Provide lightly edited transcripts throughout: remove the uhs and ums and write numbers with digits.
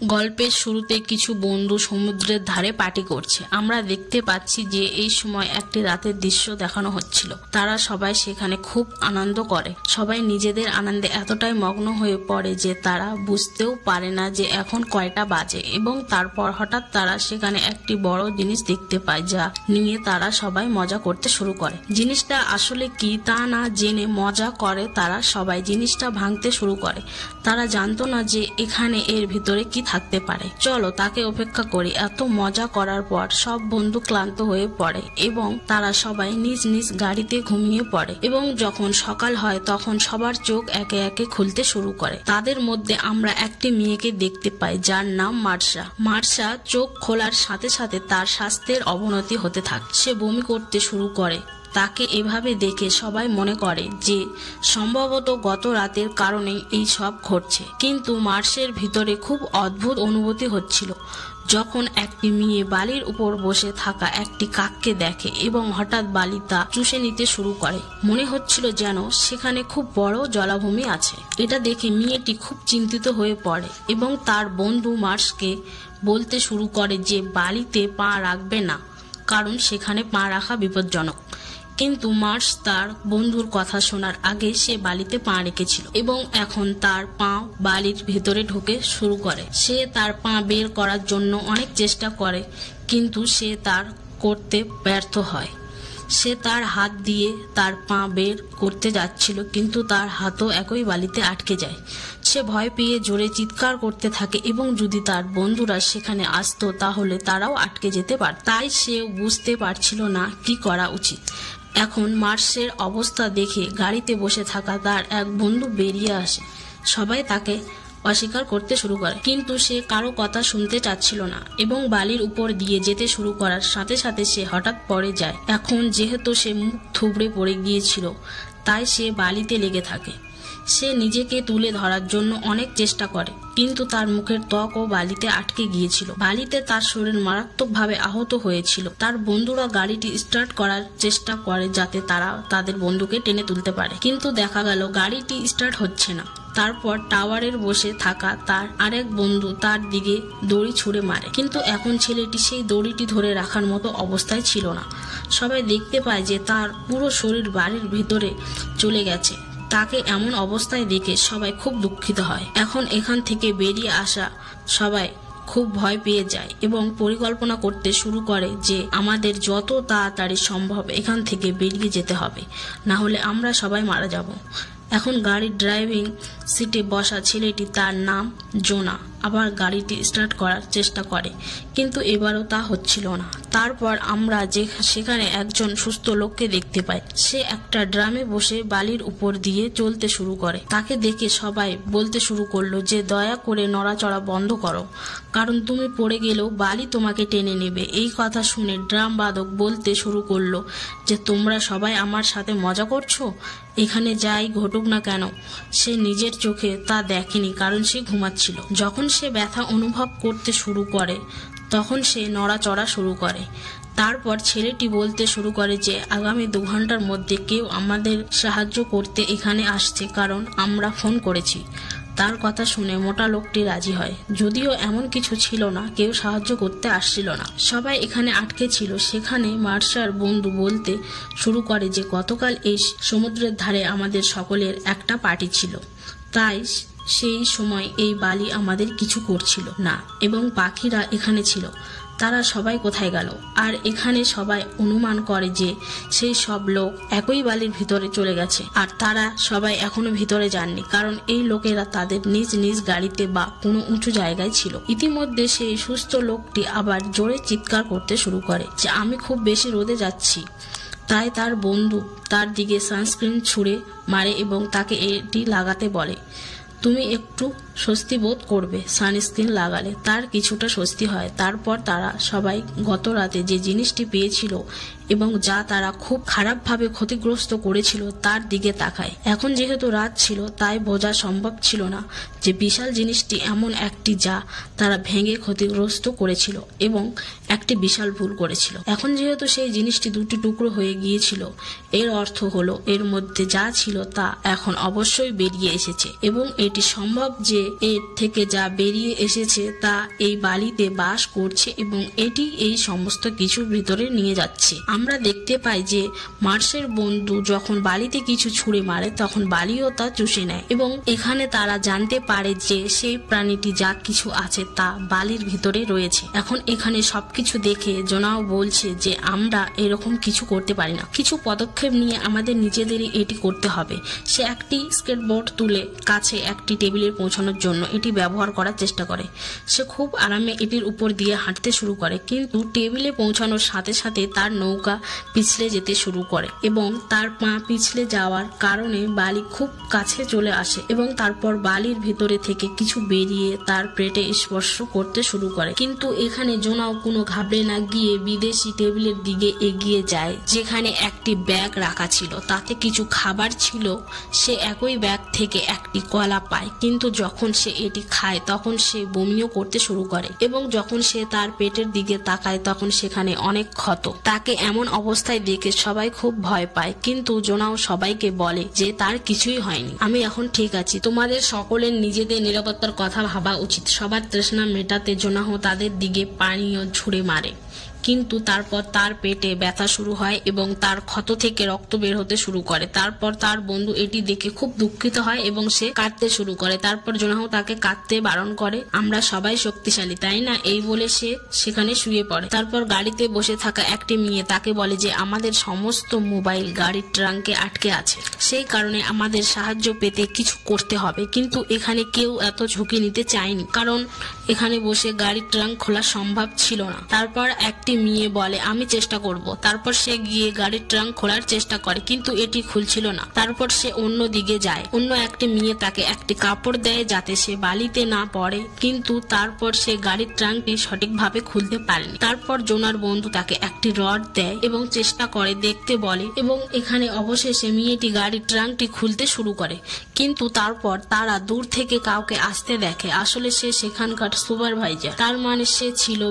গল্পের শুরুতে কিছু বন্ধু সমুদ্রের ধারে পার্টি করছে। আমরা দেখতে পাচ্ছি যে এই সময় একটি রাতের দৃশ্য দেখানো হচ্ছিল। তারা সবাই সেখানে খুব আনন্দ করে। সবাই নিজেদের আনন্দে এতটাই মগ্ন হয়ে পড়ে যে তারা বুঝতেও পারে না যে এখন কয়টা বাজে, এবং তারপর হঠাৎ তারা সেখানে একটি বড় জিনিস দেখতে পায়, যা নিয়ে তারা সবাই মজা করতে শুরু করে। জিনিসটা আসলে কি তা না জেনে মজা করে তারা সবাই জিনিসটা ভাঙতে শুরু করে। তারা জানতো না যে এখানে এর ভিতরে কি থাকতে পারে। চলো তাকে অপেক্ষা করি। এত মজা করার পর সব বন্ধু ক্লান্ত হয়ে পড়ে এবং তারা সবাই নিজ নিজ গাড়িতে ঘুমিয়ে পড়ে, এবং যখন সকাল হয় তখন সবার চোখ একে একে খুলতে শুরু করে। তাদের মধ্যে আমরা একটি মেয়েকে দেখতে পাই যার নাম মার্শা। মার্শা চোখ খোলার সাথে সাথে তার স্বাস্থ্যের অবনতি হতে থাকে। সে বমি করতে শুরু করে। তাকে এভাবে দেখে সবাই মনে করে যে সম্ভবত গত রাতের কারণে এই সব ঘটছে। কিন্তু মার্শের ভিতরে খুব অদ্ভুত অনুভূতি হচ্ছিল যখন একটি মেয়ে বালির উপর বসে থাকা একটি কাককে দেখে এবং হঠাৎ বালি তা চুষে নিতে শুরু করে। মনে হচ্ছিল যেন সেখানে খুব বড় জলাভূমি আছে। এটা দেখে মেয়েটি খুব চিন্তিত হয়ে পড়ে এবং তার বন্ধু মার্শকে বলতে শুরু করে যে বালিতে পা রাখবে না, কারণ সেখানে পা রাখা বিপজ্জনক। কিন্তু মার্শ তার বন্ধুর কথা শোনার আগে সে বালিতে পা রেখেছিল এবং এখন তার পা বালির ভেতরে ঢুকে শুরু করে। সে তার পা বের করার জন্য অনেক চেষ্টা করে, কিন্তু সে তার করতে ব্যর্থ হয়। সে তার হাত দিয়ে তার পা বের করতে যাচ্ছিল, কিন্তু তার হাতও একই বালিতে আটকে যায়। সে ভয় পেয়ে জোরে চিৎকার করতে থাকে এবং যদি তার বন্ধুরা সেখানে আসতো তাহলে তারাও আটকে যেতে পারত। তাই সে বুঝতে পারছিল না কি করা উচিত। এখন মার্শের অবস্থা দেখে গাড়িতে বসে থাকা তার এক বন্ধু বেরিয়ে আসে। সবাই তাকে অস্বীকার করতে শুরু করে, কিন্তু সে কারো কথা শুনতে চাচ্ছিল না এবং বালির উপর দিয়ে যেতে শুরু করার সাথে সাথে সে হঠাৎ পড়ে যায়। এখন যেহেতু সে মুখ থুবড়ে পড়ে গিয়েছিল, তাই সে বালিতে লেগে থাকে। সে নিজেকে তুলে ধরার জন্য অনেক চেষ্টা করে, কিন্তু তার মুখের ত্বকও বালিতে আটকে গিয়েছিল। বালিতে তার শরীর মারাত্মকভাবে আহত হয়েছিল। তার বন্ধুরা গাড়িটি স্টার্ট করার চেষ্টা করে যাতে তারা তাদের বন্ধুকে টেনে তুলতে পারে, কিন্তু দেখা গেল গাড়িটি স্টার্ট হচ্ছে না। তারপর টাওয়ারের বসে থাকা তার আরেক বন্ধু তার দিকে দড়ি ছুঁড়ে মারে, কিন্তু এখন ছেলেটি সেই দড়িটি ধরে রাখার মতো অবস্থায় ছিল না। সবাই দেখতে পায় যে তার পুরো শরীর বাড়ির ভিতরে চলে গেছে। তাকে এমন অবস্থায় দেখে সবাই খুব দুঃখিত হয়। এখন এখান থেকে বেরিয়ে আসা সবাই খুব ভয় পেয়ে যায় এবং পরিকল্পনা করতে শুরু করে যে আমাদের যত তাড়াতাড়ি সম্ভব এখান থেকে বেরিয়ে যেতে হবে, না হলে আমরা সবাই মারা যাব। এখন গাড়ির ড্রাইভিং সিটে বসা ছেলেটি, তার নাম জোনা, আবার গাড়িটি স্টার্ট করার চেষ্টা করে, কিন্তু এবারও তা হচ্ছিল না। তারপর আমরা সেখানে একজন সুস্থ লোককে দেখতে পাই। সে একটা ড্রামে বসে বালির উপর দিয়ে চলতে শুরু করে। তাকে দেখে সবাই বলতে শুরু করলো যে দয়া করে নড়াচড়া বন্ধ করো, কারণ তুমি পড়ে গেলেও বালি তোমাকে টেনে নেবে। এই কথা শুনে ড্রাম বাদক বলতে শুরু করলো যে তোমরা সবাই আমার সাথে মজা করছো। এখানে যাই ঘটুক না কেন, সে নিজের চোখে তা দেখেনি, কারণ সে ঘুমাচ্ছিল। যখন সে ব্যথা অনুভব করতে শুরু করে তখন সে নড়াচড়া শুরু করে। তারপর ছেলেটি বলতে শুরু করে যে আগামী 2 ঘন্টার মধ্যে কেউ আমাদের সাহায্য করতে এখানে আসছে, কারণ আমরা ফোন করেছি। তার কথা শুনে মোটা লোকটি রাজি হয়, যদিও এমন কিছু ছিল না, কেউ সাহায্য করতে আসছিল না। সবাই এখানে আটকে ছিল। সেখানে মার্শার বন্ধু বলতে শুরু করে যে গতকাল এই সমুদ্রের ধারে আমাদের সকলের একটা পার্টি ছিল, তাই সেই সময় এই বালি আমাদের কিছু করছিল না এবং পাখিরা এখানে ছিল। তারা সবাই কোথায় গেল? আর এখানে সবাই অনুমান করে যে সেই সব লোক একই বালির ভিতরে চলে গেছে, আর তারা সবাই এখনো ভিতরে যাননি, কারণ এই লোকেরা তাদের নিজ নিজ গাড়িতে বা কোনো উঁচু জায়গায় ছিল। ইতিমধ্যে সেই সুস্থ লোকটি আবার জোরে চিৎকার করতে শুরু করে যে আমি খুব বেশি রোদে যাচ্ছি। তাই তার বন্ধু তার দিকে সানস্ক্রিন ছুঁড়ে মারে এবং তাকে এটি লাগাতে বলে। তুমি একটু স্বস্তি বোধ করবে সানস্ক্রিন লাগালে। তার কিছুটা স্বস্তি হয়। তারপর তারা সবাই গত রাতে যে জিনিসটি পেয়েছিল এবং যা তারা খুব খারাপভাবে ক্ষতিগ্রস্ত করেছিল তার দিকে তাকায়। এখন যেহেতু রাত ছিল, তাই বোঝা সম্ভব ছিল না যে বিশাল জিনিসটি এমন একটি যা তারা ভেঙে ক্ষতিগ্রস্ত করেছিল এবং একটি বিশাল ভুল করেছিল। এখন যেহেতু সেই জিনিসটি 2টি টুকরো হয়ে গিয়েছিল, এর অর্থ হলো এর মধ্যে যা ছিল তা এখন অবশ্যই বেরিয়ে এসেছে এবং এটি সম্ভব যে যে এর থেকে যা বেরিয়ে এসেছে তা এই বালিতে বাস করছে এবং এটি এই সমস্ত কিছুর ভিতরে নিয়ে যাচ্ছে। আমরা দেখতে পাই যে মার্সের বন্ধু যখন বালিতে কিছু ছুঁড়ে মারে তখন বালিও তা চুষে নেয় এবং এখানে তারা জানতে পারে যে সেই প্রাণীটি যা কিছু আছে তা বালির ভিতরে রয়েছে। এখন এখানে সবকিছু দেখে জোনাও বলছে যে আমরা এরকম কিছু করতে পারি না, কিছু পদক্ষেপ নিয়ে আমাদের নিজেদেরই এটি করতে হবে। সে একটি স্কেটবোর্ড তুলে কাছে একটি টেবিলে পৌঁছানোর জন্য এটি ব্যবহার করার চেষ্টা করে। সে খুব আরামে এটির উপর দিয়ে হাঁটতে শুরু করে, কিন্তু টেবিলে পৌঁছানোর সাথে সাথে তার নৌকা পিছলে যেতে শুরু করে এবং তার পা পিছলে যাওয়ার কারণে বালি খুব কাছে চলে আসে এবং তারপর বালির ভিতরে থেকে কিছু বেরিয়ে তার পেটে স্পর্শ করতে শুরু করে। কিন্তু এখানে জোনাও কোনো ঘাবড়ে না গিয়ে বিদেশি টেবিলের দিকে এগিয়ে যায় যেখানে একটি ব্যাগ রাখা ছিল, তাতে কিছু খাবার ছিল। সে একই ব্যাগ থেকে একটি কলা পায়, কিন্তু যখন সে এটি খায় তখন সে বমিও করতে শুরু করে এবং যখন সে তার পেটের দিকে তাকায় তখন সেখানে অনেক ক্ষত। তাকে এমন অবস্থায় দেখে সবাই খুব ভয় পায়, কিন্তু জোনাও সবাইকে বলে যে তার কিছুই হয়নি, আমি এখন ঠিক আছি। তোমাদের সকলের নিজেদের নিরাপত্তার কথা ভাবা উচিত। সবার তৃষ্ণা মেটাতে জোনাও তাদের দিকে পানীয় ছুঁড়ে মারে, কিন্তু তারপর তার পেটে ব্যথা শুরু হয় এবং তার ক্ষত থেকে রক্ত বের হতে শুরু করে। তারপর তার বন্ধু এটি দেখে খুব দুঃখিত হয় এবং সে কাঁদতে শুরু করে। তারপর জোনাও তাকে কাঁদতে বারণ করে, আমরা সবাই শক্তিশালী, তাই না? এই বলে সে সেখানে শুয়ে পড়ে। তারপর গাড়িতে বসে থাকা একটি মেয়ে তাকে বলে যে আমাদের সমস্ত মোবাইল গাড়ির ট্রাঙ্কে আটকে আছে, সেই কারণে আমাদের সাহায্য পেতে কিছু করতে হবে। কিন্তু এখানে কেউ এত ঝুঁকি নিতে চায়নি, কারণ এখানে বসে গাড়ির ট্রাঙ্ক খোলা সম্ভব ছিল না। তারপর একটি মেয়ে বলে আমি চেষ্টা করব। তারপর সে গিয়ে গাড়ির ট্রাঙ্ক খোলার চেষ্টা করে, কিন্তু এটি খুলছিল না। তারপর সে অন্য দিকে যায়। অন্য একটি মেয়ে তাকে একটি কাপড় দেয় যাতে সে বালিতে না পড়ে, কিন্তু তারপর সে গাড়ির ট্রাঙ্কটি সঠিকভাবে খুলতে পারেনি। তারপর জোনার বন্ধু তাকে একটি রড দেয় এবং চেষ্টা করে দেখতে বলে এবং এখানে অবশেষে মেয়েটি গাড়ির ট্রাঙ্কটি খুলতে শুরু করে। কিন্তু তারপর তারা দূর থেকে কাউকে আসতে দেখে। আসলে সে সেখানকার সুপারভাইজার, তার মানে সে ছিল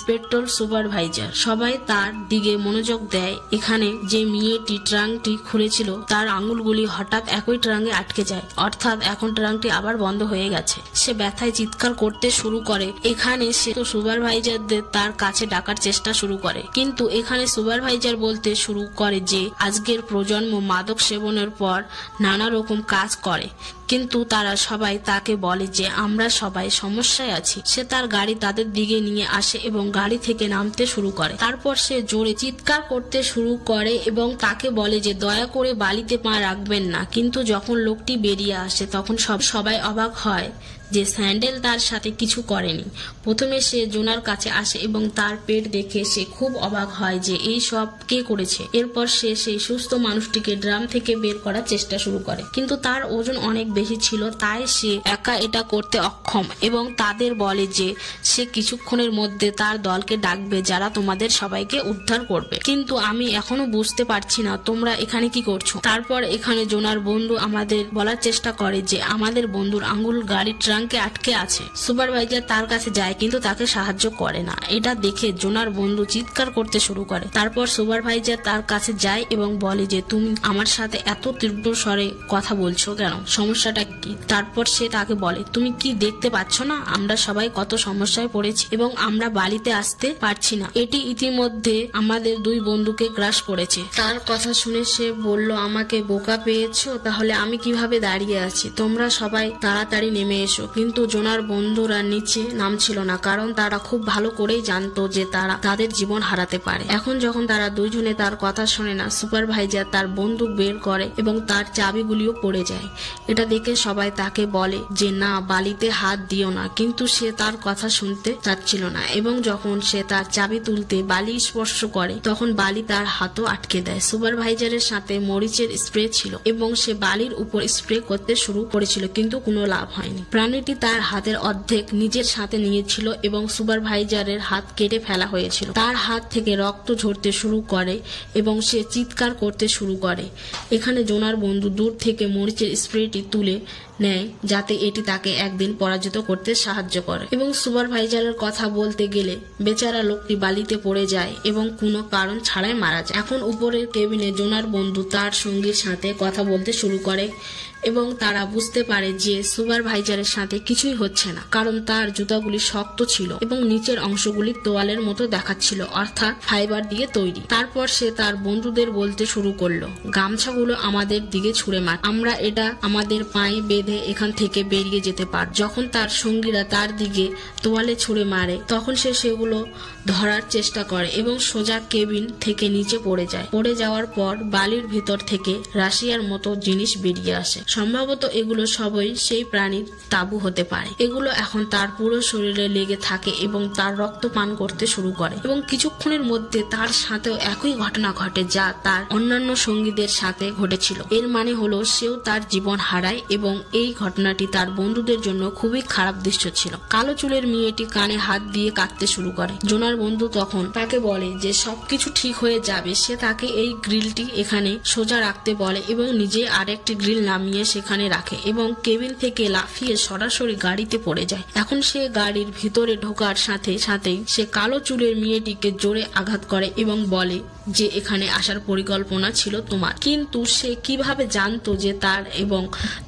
পেট্রোল সুপারভাইজার। সবাই তার দিকে মনোযোগ দেয়। এখানে যে মেয়েটি ট্রাঙ্কটি খুলেছিল তার আঙুলগুলি হঠাৎ একই ট্রাঙ্কে আটকে যায়, অর্থাৎ এখন ট্রাঙ্কটি আবার বন্ধ হয়ে গেছে। সে ব্যথায় চিৎকার করতে শুরু করে। এখানে সে সুপারভাইজারদের তার কাছে ডাকার চেষ্টা শুরু করে, কিন্তু এখানে সুপারভাইজার বলতে শুরু করে যে আজকের প্রজন্ম মাদক সেবনের পর নানা রকম কাজ করে, কিন্তু তারা সবাই তাকে বলে যে আমরা সবাই সমস্যায় আছি। সে তার গাড়ি তাদের দিকে নিয়ে আসে এবং গাড়ি থেকে নামতে শুরু করে। তারপর সে জোরে চিৎকার করতে শুরু করে এবং তাকে বলে যে দয়া করে বালিতে পা রাখবেন না। কিন্তু যখন লোকটি বেরিয়ে আসে তখন সবাই অবাক হয় যে স্যান্ডেল তার সাথে কিছু করেনি। প্রথমে সে জোনার কাছে আসে এবং তার পেট দেখে সে খুব অবাক হয় যে এই সব কে করেছে। এরপর সে সেই সুস্থ মানুষটিকে ড্রাম থেকে বের করার চেষ্টা শুরু করে, কিন্তু তার ওজন অনেক বেশি ছিল, তাই সে একা এটা করতে অক্ষম এবং তাদের বলে যে সে কিছুক্ষণের মধ্যে তার দলকে ডাকবে যারা তোমাদের সবাইকে উদ্ধার করবে। কিন্তু আমি এখনো বুঝতে পারছি না তোমরা এখানে কি করছো। তারপর এখানে জোনার বন্ধু আমাদের বলার চেষ্টা করে যে আমাদের বন্ধুর আঙ্গুল গাড়ির ট্রাঙ্কে আটকে আছে। সুপারভাইজার তার কাছে যায় কিন্তু তাকে সাহায্য করে না। এটা দেখে জোনার বন্ধু চিৎকার করতে শুরু করে। তারপর সুপারভাইজার তার কাছে যায় এবং বলে যে তুমি আমার সাথে এত তীব্র স্বরে কথা বলছো কেন, সমস্যাটা কি? তারপর সে তাকে বলে তুমি কি দেখতে পাচ্ছ না আমরা সবাই কত সমস্যায় পড়েছি এবং আমরা বালিতে আসতে পারছি না। এটি ইতিমধ্যে আমাদের দুই বন্ধুকে গ্রাস করেছে। তার কথা শুনে সে বলল আমাকে বোকা পেয়েছো, তাহলে আমি কিভাবে দাঁড়িয়ে আছি? তোমরা সবাই তাড়াতাড়ি নেমে এসো। কিন্তু জোনার বন্ধুরা নিচে নামছিল না, কারণ তারা খুব ভালো করেই জানতো যে তারা তাদের জীবন হারাতে পারে। এখন যখন তারা দুইজনে তার কথা শোনে না, সুপারভাইজার তার বন্দুক বের করে এবং তার চাবিগুলিও পড়ে যায়। এটা দেখে সবাই তাকে বলে যে না, বালিতে হাত দিও না, কিন্তু সে তার কথা শুনতে চাচ্ছিল না এবং যখন সে তার চাবি তুলতে বালি স্পর্শ করে তখন বালি তার হাতও আটকে দেয়। সুপারভাইজারের সাথে মরিচের স্প্রে ছিল এবং সে বালির উপর স্প্রে করতে শুরু করেছিল, কিন্তু কোনো লাভ হয়নি। প্রাণীটি তার হাতের অর্ধেক নিজের সাথে নিয়েছিল এবং সুপারভাইজারের হাত কেটে ফেলা হয়েছিল। তার হাত থেকে রক্ত ঝরতে শুরু করে এবং সে চিৎকার করতে শুরু করে। এখানে জোনার বন্ধু দূর থেকে মরিচের স্প্রেটি তুলে নেয় যাতে এটি তাকে একদিন পরাজিত করতে সাহায্য করে। এবং সুপারভাইজারের কথা বলতে গেলে বেচারা লোকটি বালিতে পড়ে যায় এবং কোনো কারণ ছাড়াই মারা যায়। এখন উপরের কেবিনে জোনার বন্ধু তার সঙ্গীর সাথে কথা বলতে শুরু করে এবং তারা বুঝতে পারে যে সুপারভাইজারের সাথে কিছুই হচ্ছে না, কারণ তার জুতাগুলি শক্ত ছিল এবং নিচের অংশগুলি তোয়ালের মতো দেখাচ্ছিল, অর্থাৎ ফাইবার দিয়ে তৈরি। তারপর সে তার বন্ধুদের বলতে শুরু করলো, গামছাগুলো আমাদের দিকে ছুঁড়ে মার, আমরা এটা আমাদের পায়ে বেঁধে এখান থেকে বেরিয়ে যেতে পার। যখন তার সঙ্গীরা তার দিকে তোয়ালে ছুঁড়ে মারে তখন সে সেগুলো ধরার চেষ্টা করে এবং সোজা কেবিন থেকে নিচে পড়ে যায়। পড়ে যাওয়ার পর বালির ভিতর থেকে রাশিয়ার মতো জিনিস বেরিয়ে আসে। সম্ভবত এগুলো সবই সেই প্রাণীর তাবু হতে পারে। এগুলো এখন তার পুরো শরীরে লেগে থাকে এবং তার রক্ত পান করতে শুরু করে এবং কিছুক্ষণের মধ্যে তার সাথেও একই ঘটনা ঘটে যা তার অন্যান্য সঙ্গীদের সাথে ঘটেছিল। এর মানে হলো সেও তার জীবন হারায় এবং এই ঘটনাটি তার বন্ধুদের জন্য খুবই খারাপ দৃশ্য ছিল। কালো চুলের মেয়েটি কানে হাত দিয়ে কাঁদতে শুরু করে। জোনার বন্ধু তখন তাকে বলে যে সবকিছু ঠিক হয়ে যাবে। সে তাকে এই গ্রিলটি এখানে সোজা রাখতে বলে এবং নিজে আরেকটি গ্রিল নামিয়ে সেখানে রাখে এবং কেবিন থেকে লাফিয়ে সরাসরি গাড়িতে পড়ে যায়। এখন সে গাড়ির ভিতরে ঢোকার সাথে সাথেই সে কালো চুলের মেয়েটিকে জোরে আঘাত করে এবং বলে যে এখানে আসার পরিকল্পনা ছিল তোমার। কিন্তু সে কিভাবে জানতো যে তার এবং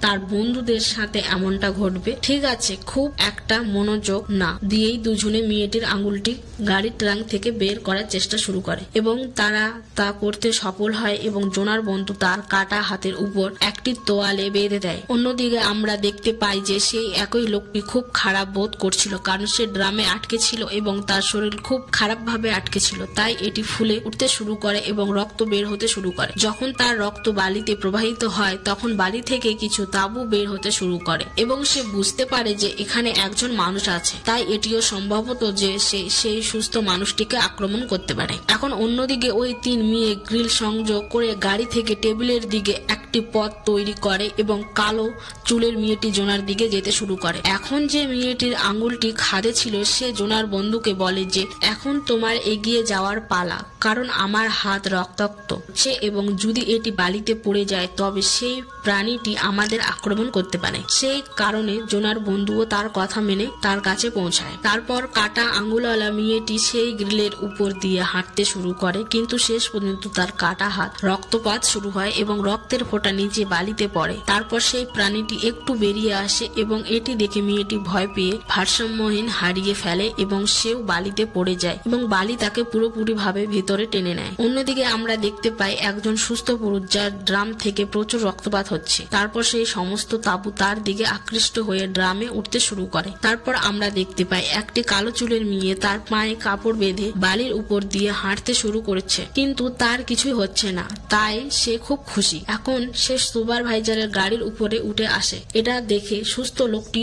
তার বন্ধুদের সাথে এমনটা ঘটবে? ঠিক আছে, খুব একটা মনোযোগ না দিয়েই দুজনে মেয়েটির আঙুলটি গাড়ির ট্রাঙ্ক থেকে বের করার চেষ্টা শুরু করে এবং তারা তা করতে সফল হয় এবং জোনার বন্ধু তার কাটা হাতের উপর একটি তোয়ালে বেঁধে দেয়। অন্যদিকে আমরা দেখতে পাই যে সেই একই লোকটি খুব খারাপ বোধ করছিল, কারণ সে ড্রামে আটকে ছিল এবং তার শরীর খুব খারাপ ভাবে আটকে ছিল, তাই এটি ফুলে উঠতে শুরু করে এবং রক্ত বের হতে শুরু করে। যখন তার রক্ত বালিতে প্রবাহিত হয় তখন বালি থেকে কিছু তাবু বের হতে শুরু করে এবং সে বুঝতে পারে যে এখানে একজন মানুষ আছে, তাই এটিও সম্ভবত যে সে সেই সুস্থ মানুষটিকে আক্রমণ করতে পারে। এখন অন্যদিকে ওই তিন মেয়ে গ্রিল সংযোগ করে গাড়ি থেকে টেবিলের দিকে একটি পথ তৈরি করে এবং কালো চুলের মেয়েটি জোনার দিকে যেতে শুরু করে। এখন যে মেয়েটির আঙুলটি খাদে ছিল সে জোনার বন্ধুকে বলে যে এখন তোমার এগিয়ে যাওয়ার পালা, কারণ আমার হাত রক্তাক্ত সে এবং যদি এটি বালিতে পড়ে যায় তবে সেই প্রাণীটি আমাদের আক্রমণ করতে পারে। সেই কারণে জোনার বন্ধুও তার কথা মেনে তার কাছে পৌঁছায়। তারপর কাটা আঙুলওয়ালা মেয়েটি সেই গ্রিলের উপর দিয়ে হাঁটতে শুরু করে, কিন্তু শেষ পর্যন্ত তার কাটা হাত রক্তপাত শুরু হয় এবং রক্তের ফোঁটা নিচে বালিতে পড়ে। তারপর সেই প্রাণীটি একটু বেরিয়ে আসে এবং এটি দেখে মেয়েটি ভয় পেয়ে ভারসাম্যহীন হারিয়ে ফেলে এবং সেও বালিতে পড়ে যায় এবং বালি তাকে পুরোপুরি ভাবে ভিতরে টেনে নেয়। অন্যদিকে আমরা দেখতে পাই একজন সুস্থ পুরুষ যার ড্রাম থেকে প্রচুর রক্তপাত হচ্ছে। তারপর সেই সমস্ত তাবু তার দিকে আকৃষ্ট হয়ে ড্রামে উঠতে শুরু করে। তারপর আমরা দেখতে পাই একটি কালো চুলের মেয়ে তার পায়ে কাপড় বেঁধে বালির উপর দিয়ে হাঁটতে শুরু করেছে, কিন্তু তার কিছুই হচ্ছে না, তাই সে খুব খুশি। এখন সে সুপারভাইজারের গাড়ির উপরে উঠে আসে। এটা দেখে সুস্থ লোকটি